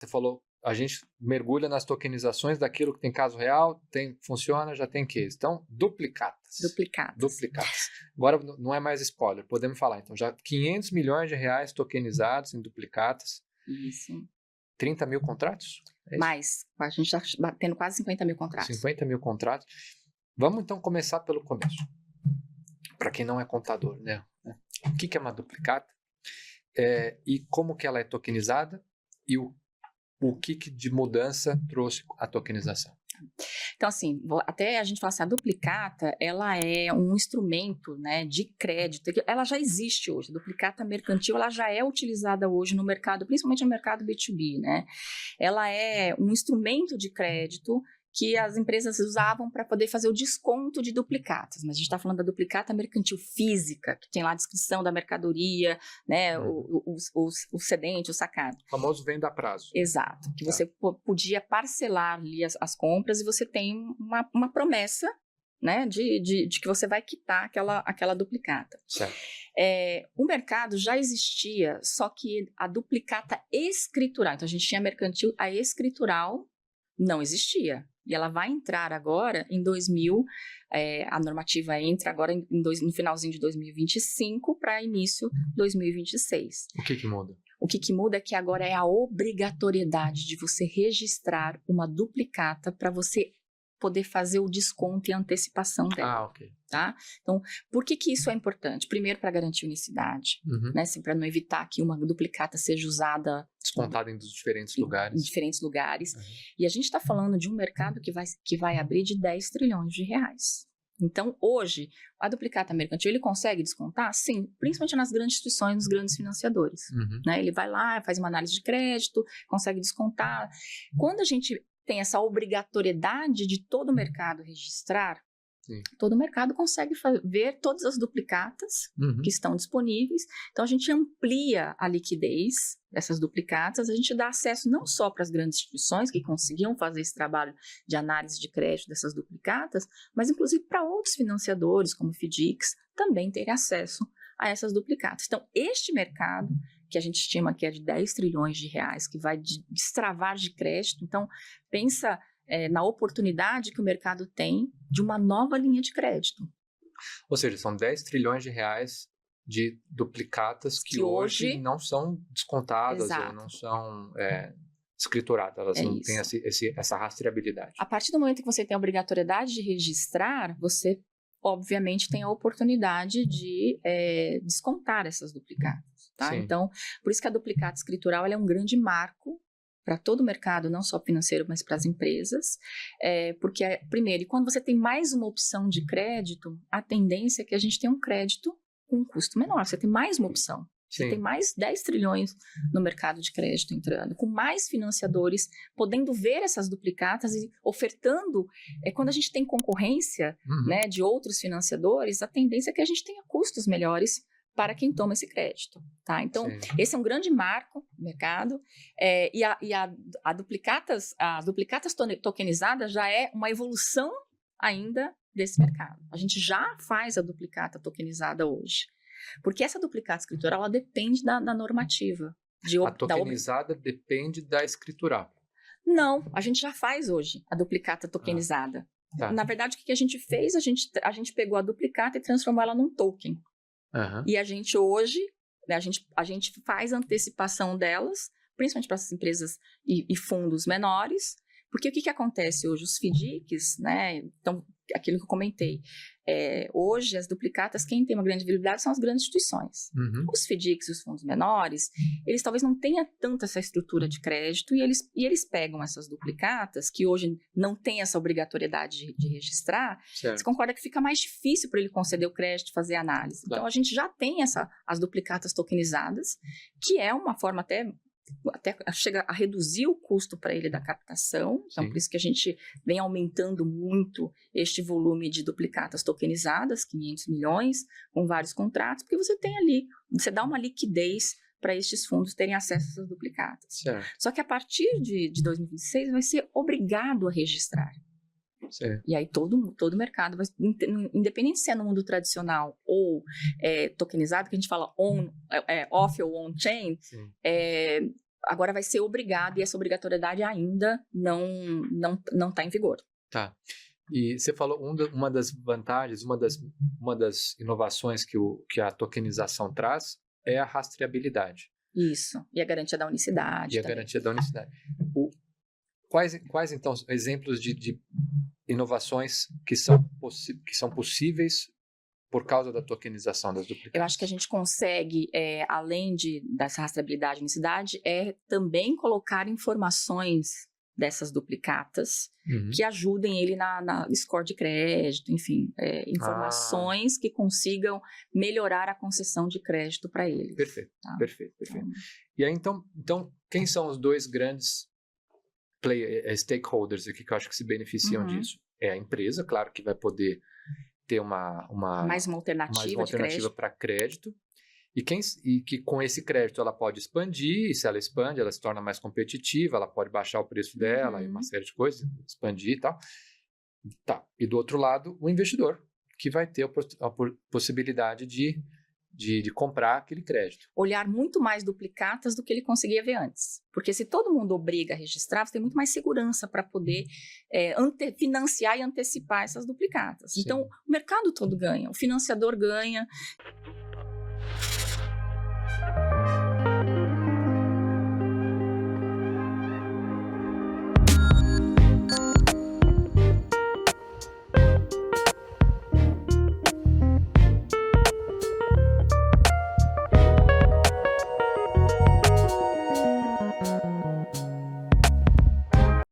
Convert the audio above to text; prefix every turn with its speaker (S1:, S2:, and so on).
S1: Você falou, a gente mergulha nas tokenizações daquilo que tem caso real, funciona, já tem case. Então, duplicatas. Agora não é mais spoiler, podemos falar. Então, já 500 milhões de reais tokenizados em duplicatas.
S2: Isso.
S1: 30 mil contratos?
S2: Mais. A gente está batendo quase 50 mil contratos.
S1: 50 mil contratos. Vamos então começar pelo começo. Para quem não é contador, né? O que é uma duplicata? E como que ela é tokenizada? E o que de mudança trouxe a tokenização?
S2: Então, assim, até a gente falar assim, a duplicata, ela é um instrumento, né, de crédito, ela já existe hoje, a duplicata mercantil, ela já é utilizada hoje no mercado, principalmente no mercado B2B, né, ela é um instrumento de crédito que as empresas usavam para poder fazer o desconto de duplicatas, mas a gente está falando da duplicata mercantil física, que tem lá a descrição da mercadoria, né, o cedente, o sacado.
S1: O famoso venda a prazo.
S2: Exato, que você podia parcelar ali as compras e você tem uma promessa, né, de que você vai quitar aquela duplicata.
S1: Certo.
S2: O mercado já existia, só que a duplicata escritural, então a gente tinha a mercantil, a escritural não existia. E ela vai entrar agora em 2000, a normativa entra agora no finalzinho de 2025 para início de 2026.
S1: O que muda?
S2: O que muda é que agora é a obrigatoriedade de você registrar uma duplicata para você poder fazer o desconto e a antecipação dela.
S1: Ok.
S2: Tá? Então, por que isso é importante? Primeiro, para garantir unicidade, né? Para não evitar que uma duplicata seja usada...
S1: Descontada em diferentes lugares.
S2: Em diferentes lugares. E a gente está falando de um mercado que vai abrir de 10 trilhões de reais. Então, hoje, a duplicata mercantil, ele consegue descontar? Sim, principalmente nas grandes instituições, nos grandes financiadores. Né? Ele vai lá, faz uma análise de crédito, consegue descontar. Quando a gente tem essa obrigatoriedade de todo o mercado registrar, todo o mercado consegue ver todas as duplicatas que estão disponíveis. Então, a gente amplia a liquidez dessas duplicatas, a gente dá acesso não só para as grandes instituições que conseguiam fazer esse trabalho de análise de crédito dessas duplicatas, mas inclusive para outros financiadores, como FDICs, também terem acesso a essas duplicatas. Então, este mercado, que a gente estima que é de 10 trilhões de reais, que vai destravar de crédito, então, pensa... na oportunidade que o mercado tem de uma nova linha de crédito.
S1: Ou seja, são 10 trilhões de reais de duplicatas que hoje não são descontadas. Exato. Ou não são escrituradas, elas não têm essa rastreabilidade.
S2: A partir do momento que você tem a obrigatoriedade de registrar, você obviamente tem a oportunidade de descontar essas duplicatas. Tá? Então, por isso que a duplicata escritural ela é um grande marco para todo o mercado, não só financeiro, mas para as empresas, porque, primeiro, quando você tem mais uma opção de crédito, a tendência é que a gente tenha um crédito com um custo menor, você tem mais uma opção, você tem mais 10 trilhões no mercado de crédito entrando, com mais financiadores podendo ver essas duplicatas e ofertando, quando a gente tem concorrência né, de outros financiadores, a tendência é que a gente tenha custos melhores para quem toma esse crédito, tá? Então, esse é um grande marco no mercado, as duplicatas tokenizadas já é uma evolução ainda desse mercado. A gente já faz a duplicata tokenizada hoje, porque essa duplicata escritural, ela depende da normativa.
S1: A tokenizada depende da escritural?
S2: Não, a gente já faz hoje a duplicata tokenizada. Na verdade, o que a gente fez? A gente pegou a duplicata e transformou ela num token. E a gente hoje, né, a gente faz a antecipação delas, principalmente para essas empresas e fundos menores, porque o que acontece hoje? Os FDICs, né, então, aquilo que eu comentei, hoje as duplicatas, quem tem uma grande viabilidade são as grandes instituições. Os FDICs e os fundos menores, eles talvez não tenham tanto essa estrutura de crédito e eles pegam essas duplicatas, que hoje não tem essa obrigatoriedade de registrar, você concorda que fica mais difícil para ele conceder o crédito, fazer a análise. Então, a gente já tem as duplicatas tokenizadas, que é uma forma até chega a reduzir o custo para ele da captação, então por isso que a gente vem aumentando muito este volume de duplicatas tokenizadas, 500 milhões, com vários contratos, porque você tem ali, você dá uma liquidez para estes fundos terem acesso a essas duplicatas. Só que a partir de 2026 vai ser obrigado a registrar. E aí todo o mercado, independente se é no mundo tradicional ou tokenizado, que a gente fala off ou on-chain, agora vai ser obrigado, e essa obrigatoriedade ainda não está em vigor.
S1: Tá. E você falou, uma das vantagens, uma das inovações que a tokenização traz é a rastreabilidade.
S2: Isso, e a garantia da unicidade.
S1: E também. A garantia da unicidade. Quais então, exemplos de inovações que são possíveis por causa da tokenização das duplicatas?
S2: Eu acho que a gente consegue, além dessa rastreabilidade e unicidade, também colocar informações dessas duplicatas que ajudem ele na score de crédito, enfim, informações que consigam melhorar a concessão de crédito para ele.
S1: Perfeito, tá? Perfeito. E aí, então, quem são os dois grandes stakeholders aqui que eu acho que se beneficiam disso? É a empresa, claro que vai poder ter mais uma alternativa para crédito. E que com esse crédito ela pode expandir, e se ela expande, ela se torna mais competitiva, ela pode baixar o preço dela e uma série de coisas, expandir e tal. Tá. E do outro lado, o investidor, que vai ter a possibilidade de comprar aquele crédito.
S2: Olhar muito mais duplicatas do que ele conseguia ver antes. Porque se todo mundo obriga a registrar, você tem muito mais segurança para poder financiar e antecipar essas duplicatas. Sim. Então, o mercado todo ganha, o financiador ganha.